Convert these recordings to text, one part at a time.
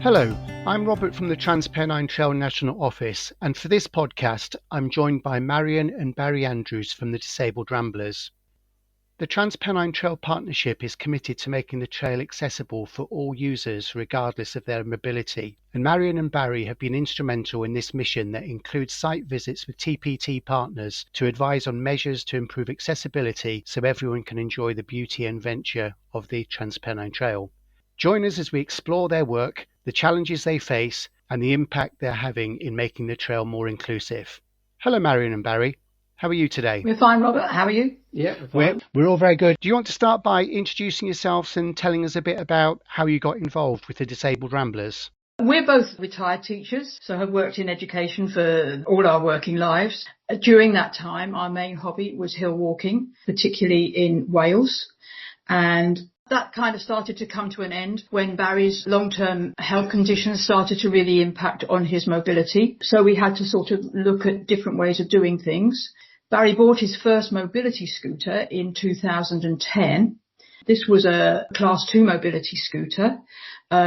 Hello, I'm Robert from the Trans Pennine Trail National Office, and for this podcast, I'm joined by Marian and Barry Andrews from the Disabled Ramblers. The Trans Pennine Trail Partnership is committed to making the trail accessible for all users regardless of their mobility, and Marian and Barry have been instrumental in this mission that includes site visits with TPT partners to advise on measures to improve accessibility so everyone can enjoy the beauty and venture of the Trans Pennine Trail. Join us as we explore their work, the challenges they face, and the impact they're having in making the trail more inclusive. Hello, Marian and Barry. How are you today? We're fine, Robert. How are you? Yeah, we're all very good. Do you want to start by introducing yourselves and telling us a bit about how you got involved with the Disabled Ramblers? We're both retired teachers, so have worked in education for all our working lives. During that time, our main hobby was hill walking, particularly in Wales. And that kind of started to come to an end when Barry's long-term health conditions started to really impact on his mobility. So we had to sort of look at different ways of doing things. Barry bought his first mobility scooter in 2010. This was a Class 2 mobility scooter,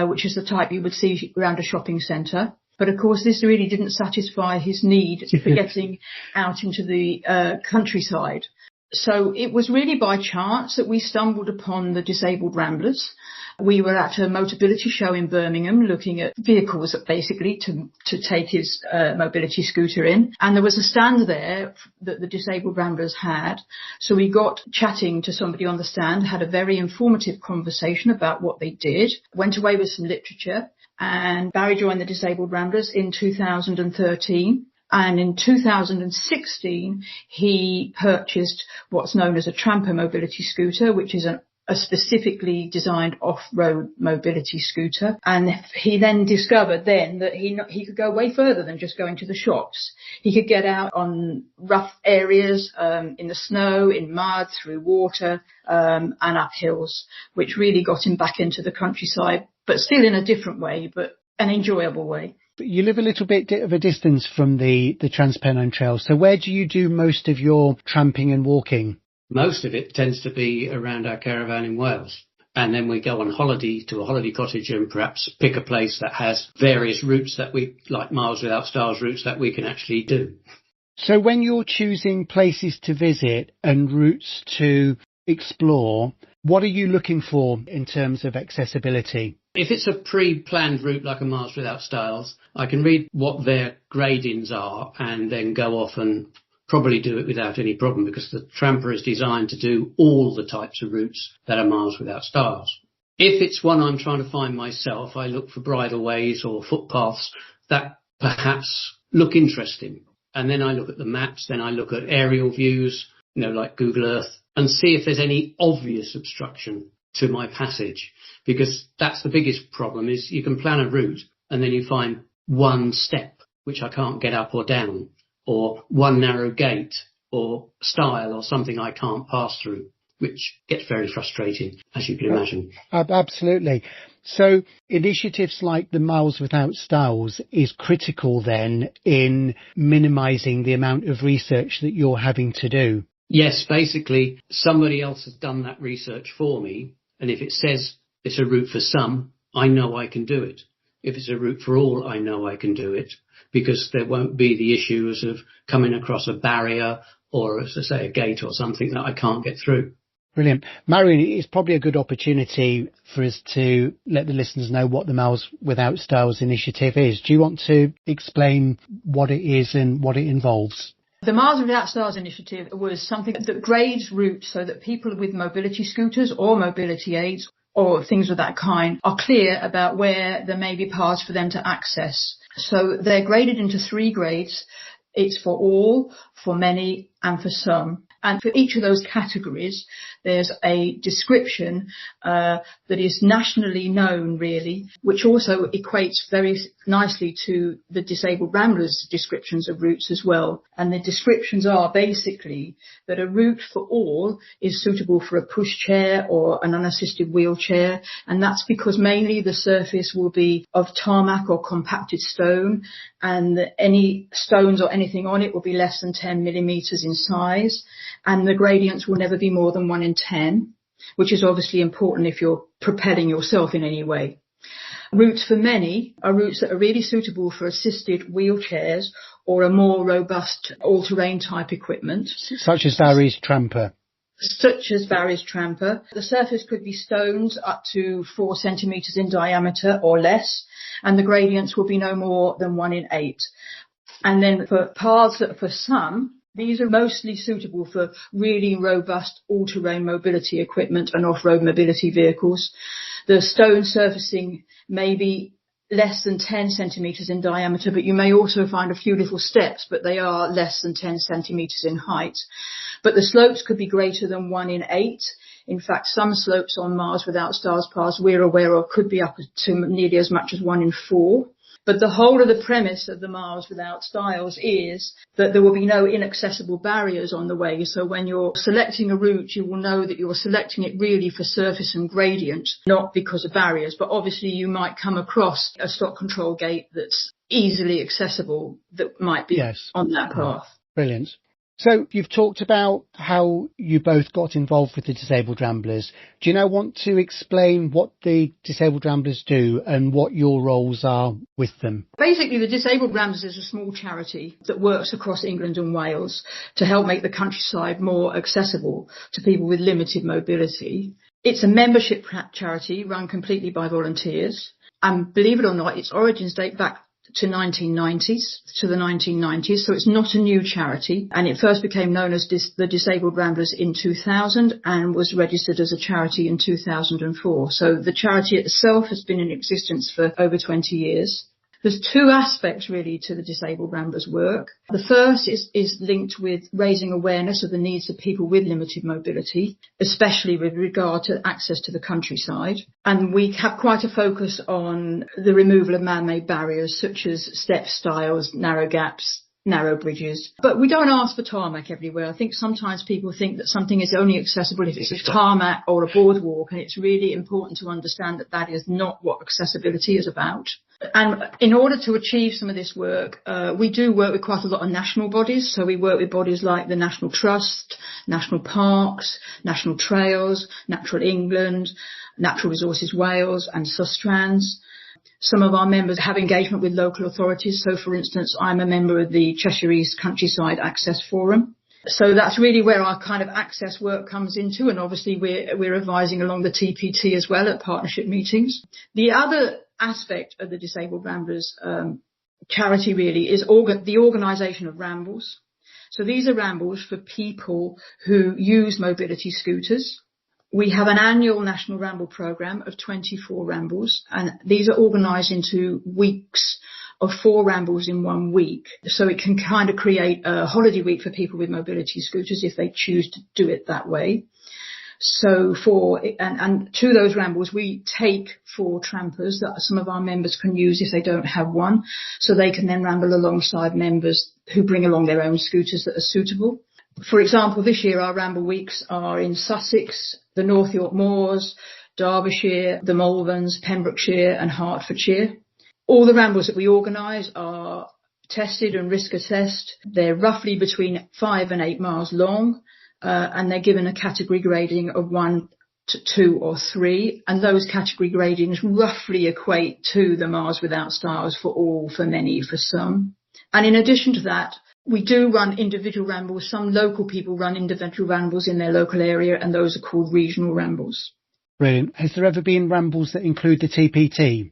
which is the type you would see around a shopping centre. But of course, this really didn't satisfy his need for getting out into the countryside. So it was really by chance that we stumbled upon the Disabled Ramblers. We were at a Motability show in Birmingham looking at vehicles basically to take his mobility scooter in. And there was a stand there that the Disabled Ramblers had. So we got chatting to somebody on the stand, had a very informative conversation about what they did, went away with some literature, and Barry joined the Disabled Ramblers in 2013. And in 2016, he purchased what's known as a tramper mobility scooter, which is a specifically designed off-road mobility scooter. And he then discovered that he could go way further than just going to the shops. He could get out on rough areas, in the snow, in mud, through water, and up hills, which really got him back into the countryside, but still in a different way, but an enjoyable way. You live a little bit of a distance from the Trans Pennine Trail, so where do you do most of your tramping and walking? Most of it tends to be around our caravan in Wales. And then we go on holiday to a holiday cottage and perhaps pick a place that has various routes that we, like Miles Without Stars routes, that we can actually do. So when you're choosing places to visit and routes to explore, what are you looking for in terms of accessibility? If it's a pre-planned route like a Miles Without Stars, I can read what their gradings are and then go off and probably do it without any problem, because the tramper is designed to do all the types of routes that are Miles Without Stars. If it's one I'm trying to find myself, I look for bridleways or footpaths that perhaps look interesting. And then I look at the maps, then I look at aerial views, like Google Earth, and see if there's any obvious obstruction to my passage. Because that's the biggest problem, is you can plan a route and then you find one step which I can't get up or down, or one narrow gate or stile or something I can't pass through, which gets very frustrating, as you can imagine. Absolutely. So initiatives like the Miles Without Stars is critical then in minimising the amount of research that you're having to do. Yes, basically somebody else has done that research for me, and if it says it's a route for some, I know I can do it. If it's a route for all, I know I can do it, because there won't be the issues of coming across a barrier or, as I say, a gate or something that I can't get through. Brilliant. Marian, it's probably a good opportunity for us to let the listeners know what the Miles Without Stars initiative is. Do you want to explain what it is and what it involves? The Miles Without Stars initiative was something that grades routes so that people with mobility scooters or mobility aids or things of that kind are clear about where there may be paths for them to access. So they're graded into 3 grades. It's for all, for many, and for some. And for each of those categories, there's a description that is nationally known, really, which also equates very nicely to the Disabled Ramblers' descriptions of routes as well. And the descriptions are basically that a route for all is suitable for a pushchair or an unassisted wheelchair. And that's because mainly the surface will be of tarmac or compacted stone, and any stones or anything on it will be less than 10 millimetres in size. And the gradients will never be more than 1 in 10, which is obviously important if you're propelling yourself in any way. Routes for many are routes that are really suitable for assisted wheelchairs or a more robust all-terrain type equipment. Such as Barry's Tramper. The surface could be stones up to 4 centimetres in diameter or less, and the gradients will be no more than 1 in 8. And then for paths that for some, these are mostly suitable for really robust all-terrain mobility equipment and off-road mobility vehicles. The stone surfacing may be less than 10 centimetres in diameter, but you may also find a few little steps, but they are less than 10 centimetres in height. But the slopes could be greater than 1 in 8. In fact, some slopes on Mars Without Stars paths we're aware of could be up to nearly as much as 1 in 4. But the whole of the premise of the Mars Without Styles is that there will be no inaccessible barriers on the way. So when you're selecting a route, you will know that you're selecting it really for surface and gradient, not because of barriers. But obviously you might come across a stock control gate that's easily accessible that might be on that path. Brilliant. So you've talked about how you both got involved with the Disabled Ramblers. Do you now want to explain what the Disabled Ramblers do and what your roles are with them? Basically, the Disabled Ramblers is a small charity that works across England and Wales to help make the countryside more accessible to people with limited mobility. It's a membership charity run completely by volunteers. And believe it or not, its origins date back to the 1990s, so it's not a new charity, and it first became known as the Disabled Ramblers in 2000 and was registered as a charity in 2004. So the charity itself has been in existence for over 20 years. There's 2 aspects really to the Disabled Ramblers work. The first is linked with raising awareness of the needs of people with limited mobility, especially with regard to access to the countryside. And we have quite a focus on the removal of man-made barriers such as step stiles, narrow gaps, narrow bridges. But we don't ask for tarmac everywhere. I think sometimes people think that something is only accessible if it's a tarmac or a boardwalk, and it's really important to understand that that is not what accessibility is about. And in order to achieve some of this work, we do work with quite a lot of national bodies. So we work with bodies like the National Trust, National Parks, National Trails, Natural England, Natural Resources Wales and Sustrans. Some of our members have engagement with local authorities. So, for instance, I'm a member of the Cheshire East Countryside Access Forum. So that's really where our kind of access work comes into. And obviously we're advising along the TPT as well at partnership meetings. The other aspect of the Disabled Ramblers charity really is the organisation of rambles. So these are rambles for people who use mobility scooters. We have an annual national ramble programme of 24 rambles, and these are organised into weeks of 4 rambles in 1 week. So it can kind of create a holiday week for people with mobility scooters if they choose to do it that way. So and to those rambles, we take 4 trampers that some of our members can use if they don't have one. So they can then ramble alongside members who bring along their own scooters that are suitable. For example, this year our ramble weeks are in Sussex, the North York Moors, Derbyshire, the Malverns, Pembrokeshire and Hertfordshire. All the rambles that we organise are tested and risk assessed. They're roughly between 5 and 8 miles long. And they're given a category grading of 1 to 2 or 3, and those category gradings roughly equate to the Mars Without Stars for all, for many, for some. And in addition to that, we do run individual rambles. Some local people run individual rambles in their local area, and those are called regional rambles. Brilliant. Has there ever been rambles that include the TPT?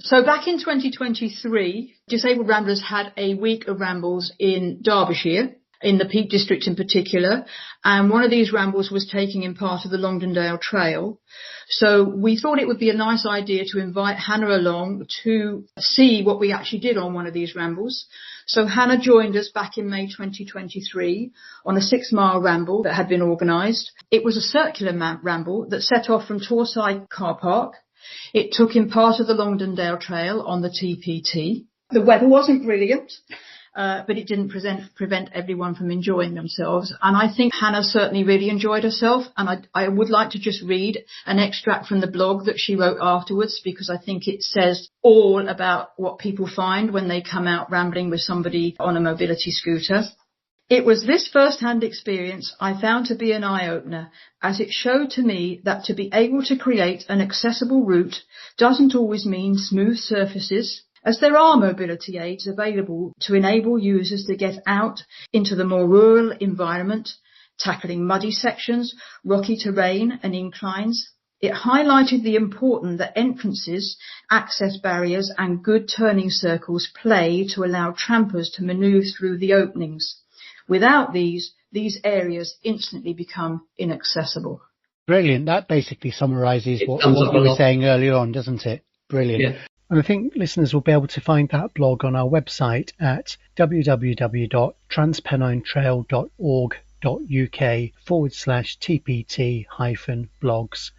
So back in 2023, Disabled Ramblers had a week of rambles in Derbyshire, in the Peak District in particular, and one of these rambles was taking in part of the Longdendale Trail. So we thought it would be a nice idea to invite Hannah along to see what we actually did on one of these rambles. So Hannah joined us back in May 2023 on a 6-mile ramble that had been organised. It was a circular ramble that set off from Torside Car Park. It took in part of the Longdendale Trail on the TPT. The weather wasn't brilliant, but it didn't prevent everyone from enjoying themselves. And I think Hannah certainly really enjoyed herself. And I would like to just read an extract from the blog that she wrote afterwards, because I think it says all about what people find when they come out rambling with somebody on a mobility scooter. It was this first-hand experience I found to be an eye-opener, as it showed to me that to be able to create an accessible route doesn't always mean smooth surfaces, as there are mobility aids available to enable users to get out into the more rural environment, tackling muddy sections, rocky terrain and inclines. It highlighted the importance that entrances, access barriers and good turning circles play to allow trampers to manoeuvre through the openings. Without these areas instantly become inaccessible. Brilliant. That basically summarises what you were saying earlier on, doesn't it? Brilliant. Yeah. And I think listeners will be able to find that blog on our website at www.transpennine-trail.org.uk/TPT-blogs/.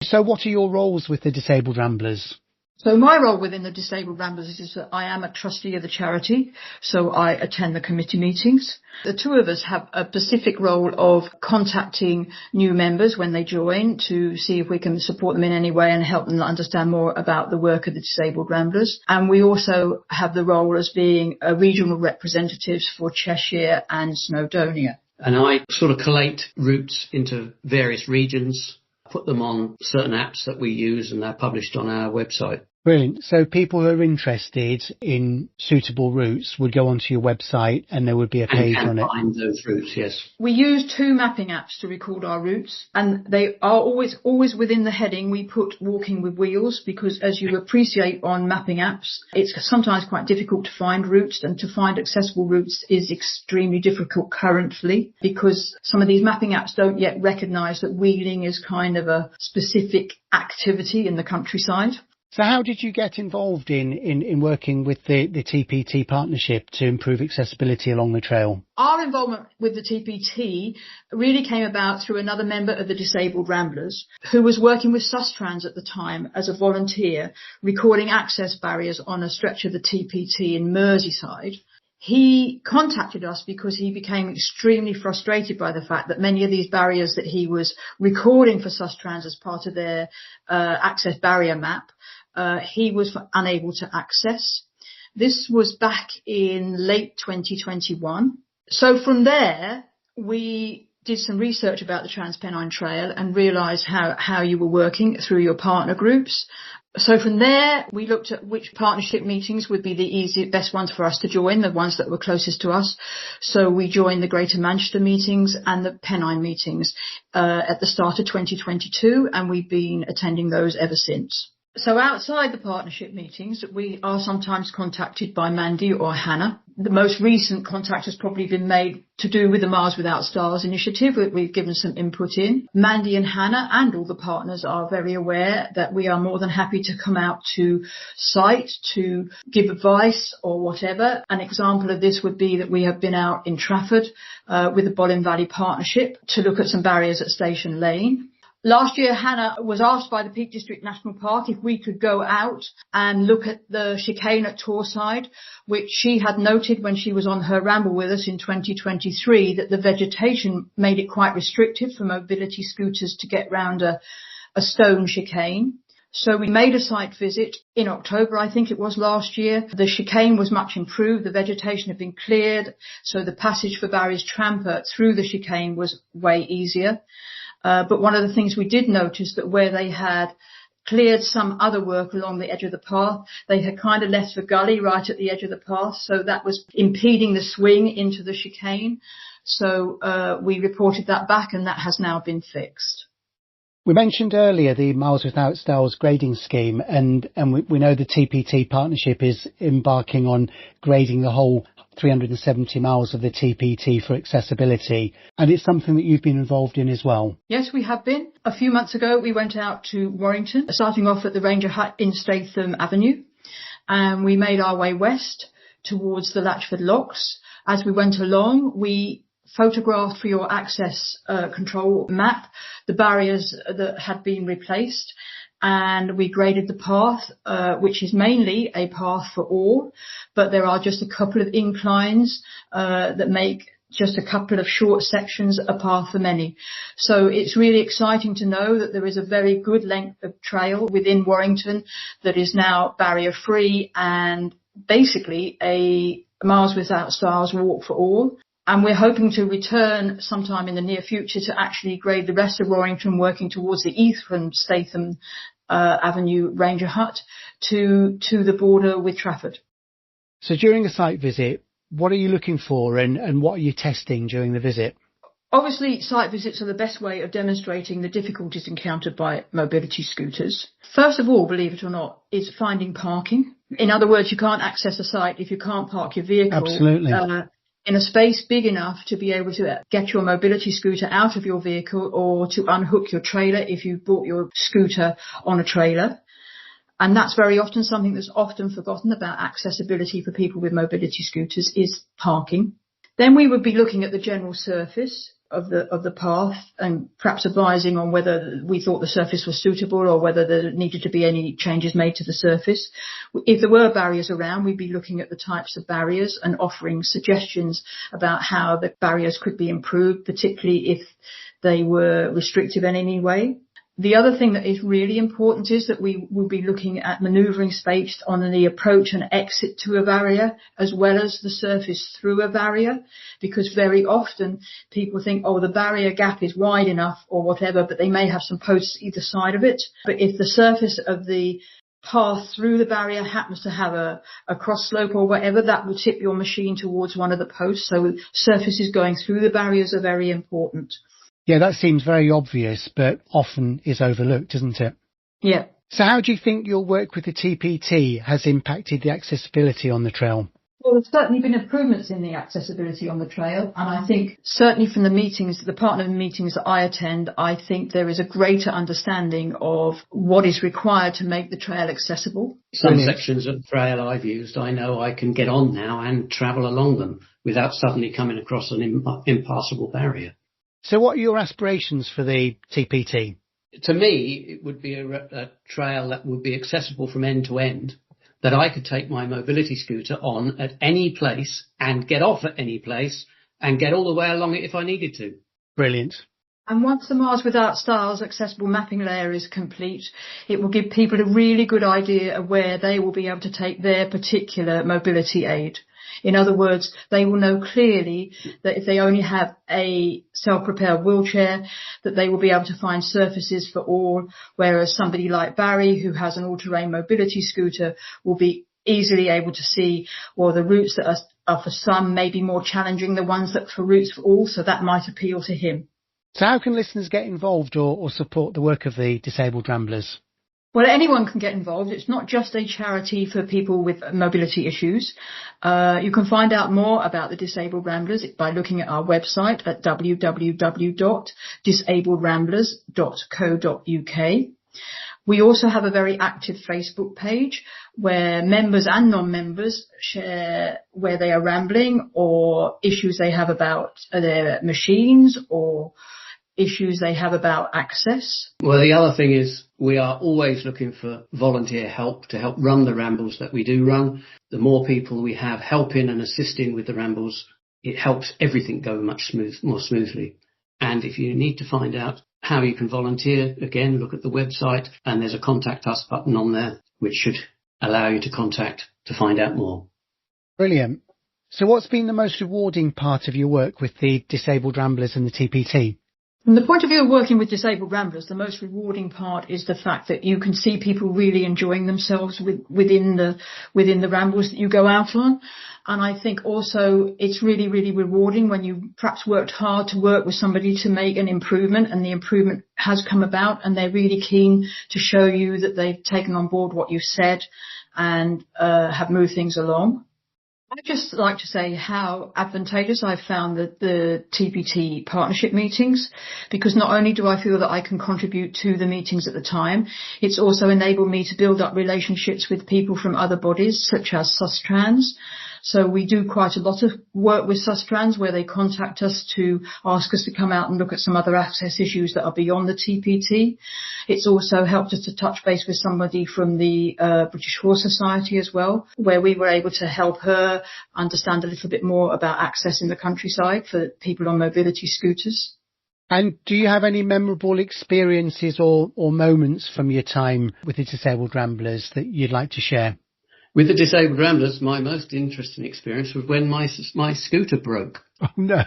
So what are your roles with the Disabled Ramblers? So my role within the Disabled Ramblers is that I am a trustee of the charity, so I attend the committee meetings. The two of us have a specific role of contacting new members when they join to see if we can support them in any way and help them understand more about the work of the Disabled Ramblers. And we also have the role as being regional representatives for Cheshire and Snowdonia. And I sort of collate routes into various regions, put them on certain apps that we use, and they're published on our website. Brilliant. So people who are interested in suitable routes would go onto your website and there would be a page on it. And find those routes, yes. We use 2 mapping apps to record our routes, and they are always within the heading we put walking with wheels, because as you appreciate on mapping apps, it's sometimes quite difficult to find routes, and to find accessible routes is extremely difficult currently, because some of these mapping apps don't yet recognise that wheeling is kind of a specific activity in the countryside. So how did you get involved in working with the TPT partnership to improve accessibility along the trail? Our involvement with the TPT really came about through another member of the Disabled Ramblers who was working with Sustrans at the time as a volunteer, recording access barriers on a stretch of the TPT in Merseyside. He contacted us because he became extremely frustrated by the fact that many of these barriers that he was recording for Sustrans as part of their access barrier map, he was unable to access. This was back in late 2021. So from there, we did some research about the Trans Pennine Trail and realised how you were working through your partner groups. So from there, we looked at which partnership meetings would be the best ones for us to join, the ones that were closest to us. So we joined the Greater Manchester meetings and the Pennine meetings at the start of 2022, and we've been attending those ever since. So outside the partnership meetings, we are sometimes contacted by Mandy or Hannah. The most recent contact has probably been made to do with the Miles Without Stars initiative that we've given some input in. Mandy and Hannah and all the partners are very aware that we are more than happy to come out to site to give advice or whatever. An example of this would be that we have been out in Trafford with the Bollin Valley Partnership to look at some barriers at Station Lane. Last year, Hannah was asked by the Peak District National Park if we could go out and look at the chicane at Torside, which she had noted when she was on her ramble with us in 2023, that the vegetation made it quite restrictive for mobility scooters to get round a stone chicane. So we made a site visit in October, I think it was last year. The chicane was much improved. The vegetation had been cleared. So the passage for Barry's tramper through the chicane was way easier. But one of the things we did notice that where they had cleared some other work along the edge of the path, they had kind of left a gully right at the edge of the path. So that was impeding the swing into the chicane. So we reported that back, and that has now been fixed. We mentioned earlier the Miles Without Stars grading scheme, and we know the TPT partnership is embarking on grading the whole 370 miles of the TPT for accessibility, and it's something that you've been involved in as well. Yes, we have been. A few months ago, we went out to Warrington, starting off at the Ranger Hut in Statham Avenue, and we made our way west towards the Latchford Locks. As we went along, we photographed for your access control map the barriers that had been replaced, and we graded the path, which is mainly a path for all, but there are just a couple of inclines that make just a couple of short sections a path for many. So it's really exciting to know that there is a very good length of trail within Warrington that is now barrier free and basically a Miles Without Styles Walk for All. And we're hoping to return sometime in the near future to actually grade the rest of Warrington, working towards the Eastern Statham Avenue Ranger Hut to the border with Trafford. So during a site visit, what are you looking for and what are you testing during the visit? Obviously, site visits are the best way of demonstrating the difficulties encountered by mobility scooters. First of all, believe it or not, is finding parking. In other words, you can't access a site if you can't park your vehicle. Absolutely. In a space big enough to be able to get your mobility scooter out of your vehicle or to unhook your trailer if you bought your scooter on a trailer. And that's very often something that's often forgotten about accessibility for people with mobility scooters is parking. Then we would be looking at the general surface of the path and perhaps advising on whether we thought the surface was suitable or whether there needed to be any changes made to the surface. If there were barriers around, we'd be looking at the types of barriers and offering suggestions about how the barriers could be improved, particularly if they were restrictive in any way. The other thing that is really important is that we will be looking at manoeuvring space on the approach and exit to a barrier, as well as the surface through a barrier, because very often people think, oh, the barrier gap is wide enough or whatever, but they may have some posts either side of it. But if the surface of the path through the barrier happens to have a cross slope or whatever, that will tip your machine towards one of the posts. So surfaces going through the barriers are very important. Yeah, that seems very obvious, but often is overlooked, isn't it? Yeah. So how do you think your work with the TPT has impacted the accessibility on the trail? Well, there's certainly been improvements in the accessibility on the trail. And I think certainly from the meetings, the partner meetings that I attend, I think there is a greater understanding of what is required to make the trail accessible. Some sections of the trail I've used, I know I can get on now and travel along them without suddenly coming across an impassable barrier. So what are your aspirations for the TPT? To me, it would be a trail that would be accessible from end to end, that I could take my mobility scooter on at any place and get off at any place and get all the way along it if I needed to. Brilliant. And once the Miles Without Styles accessible mapping layer is complete, it will give people a really good idea of where they will be able to take their particular mobility aid. In other words, they will know clearly that if they only have a self-propelled wheelchair, that they will be able to find surfaces for all, whereas somebody like Barry, who has an all-terrain mobility scooter, will be easily able to see, well, the routes that are for some may be more challenging than ones that for routes for all, so that might appeal to him. So how can listeners get involved or support the work of the Disabled Ramblers? Well, anyone can get involved. It's not just a charity for people with mobility issues. You can find out more about the Disabled Ramblers by looking at our website at www.disabledramblers.co.uk. We also have a very active Facebook page where members and non-members share where they are rambling or issues they have about their machines or issues they have about access. Well, the other thing is we are always looking for volunteer help to help run the rambles that we do run. The more people we have helping and assisting with the rambles, it helps everything go much more smoothly. And if you need to find out how you can volunteer, again, look at the website and there's a contact us button on there, which should allow you to contact to find out more. Brilliant. So what's been the most rewarding part of your work with the Disabled Ramblers and the TPT? From the point of view of working with Disabled Ramblers, the most rewarding part is the fact that you can see people really enjoying themselves within the rambles that you go out on. And I think also it's really, really rewarding when you perhaps worked hard to work with somebody to make an improvement and the improvement has come about and they're really keen to show you that they've taken on board what you said and have moved things along. I'd just like to say how advantageous I've found the TPT partnership meetings, because not only do I feel that I can contribute to the meetings at the time, it's also enabled me to build up relationships with people from other bodies such as SUSTRANS. So we do quite a lot of work with SUSTRANS where they contact us to ask us to come out and look at some other access issues that are beyond the TPT. It's also helped us to touch base with somebody from the British Horse Society as well, where we were able to help her understand a little bit more about access in the countryside for people on mobility scooters. And do you have any memorable experiences or moments from your time with the Disabled Ramblers that you'd like to share? With the Disabled Ramblers, my most interesting experience was when my scooter broke. Oh, no.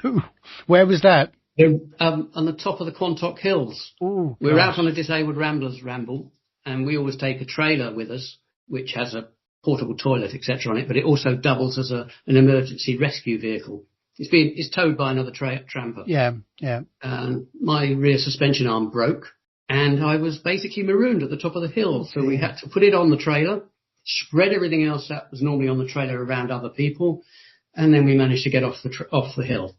Where was that? On the top of the Quantock Hills. Oh, we were out on a Disabled Ramblers ramble, and we always take a trailer with us, which has a portable toilet, etc. on it, but it also doubles as an emergency rescue vehicle. It's towed by another tramper. Yeah. And my rear suspension arm broke, and I was basically marooned at the top of the hill. So we had to put it on the trailer, spread everything else that was normally on the trailer around other people, and then we managed to get off the hill.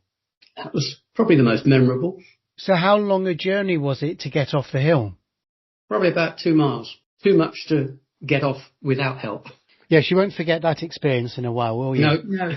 That was probably the most memorable. So how long a journey was it to get off the hill? Probably about 2 miles. Too much to get off without help. Yes, you won't forget that experience in a while, will you? No.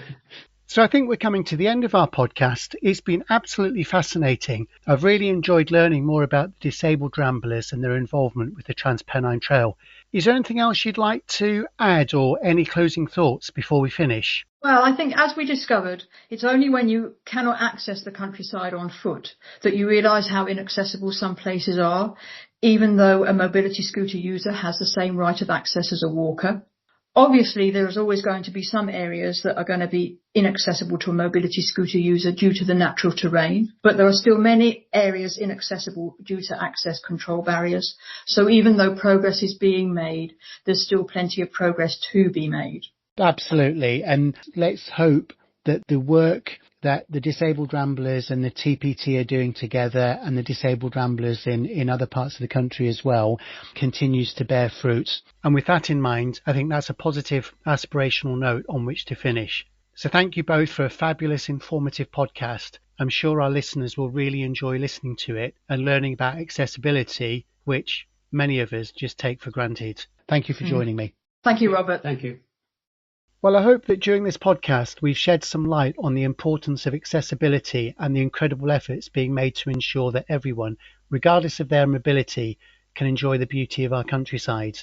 So I think we're coming to the end of our podcast. It's been absolutely fascinating. I've really enjoyed learning more about the Disabled Ramblers and their involvement with the Trans Pennine Trail. Is there anything else you'd like to add or any closing thoughts before we finish? Well, I think as we discovered, it's only when you cannot access the countryside on foot that you realise how inaccessible some places are, even though a mobility scooter user has the same right of access as a walker. Obviously, there is always going to be some areas that are going to be inaccessible to a mobility scooter user due to the natural terrain, but there are still many areas inaccessible due to access control barriers. So even though progress is being made, there's still plenty of progress to be made. Absolutely. And let's hope that the work that the Disabled Ramblers and the TPT are doing together, and the Disabled Ramblers in other parts of the country as well, continues to bear fruit. And with that in mind, I think that's a positive aspirational note on which to finish. So thank you both for a fabulous, informative podcast. I'm sure our listeners will really enjoy listening to it and learning about accessibility, which many of us just take for granted. Thank you for joining me. Thank you, Robert. Thank you. Well, I hope that during this podcast we've shed some light on the importance of accessibility and the incredible efforts being made to ensure that everyone, regardless of their mobility, can enjoy the beauty of our countryside.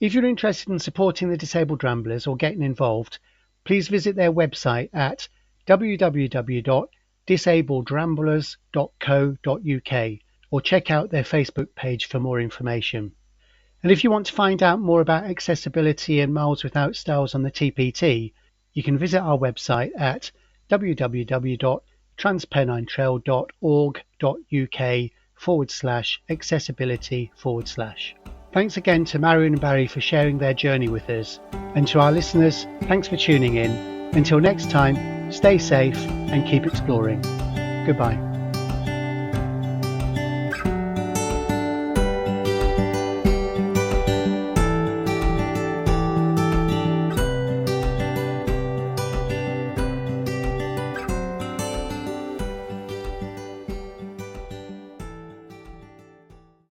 If you're interested in supporting the Disabled Ramblers or getting involved, please visit their website at www.disabledramblers.co.uk or check out their Facebook page for more information. And if you want to find out more about accessibility and Miles Without Styles on the TPT, you can visit our website at www.transpennine.org.uk/accessibility/. Thanks again to Marian and Barry for sharing their journey with us. And to our listeners, thanks for tuning in. Until next time, stay safe and keep exploring. Goodbye.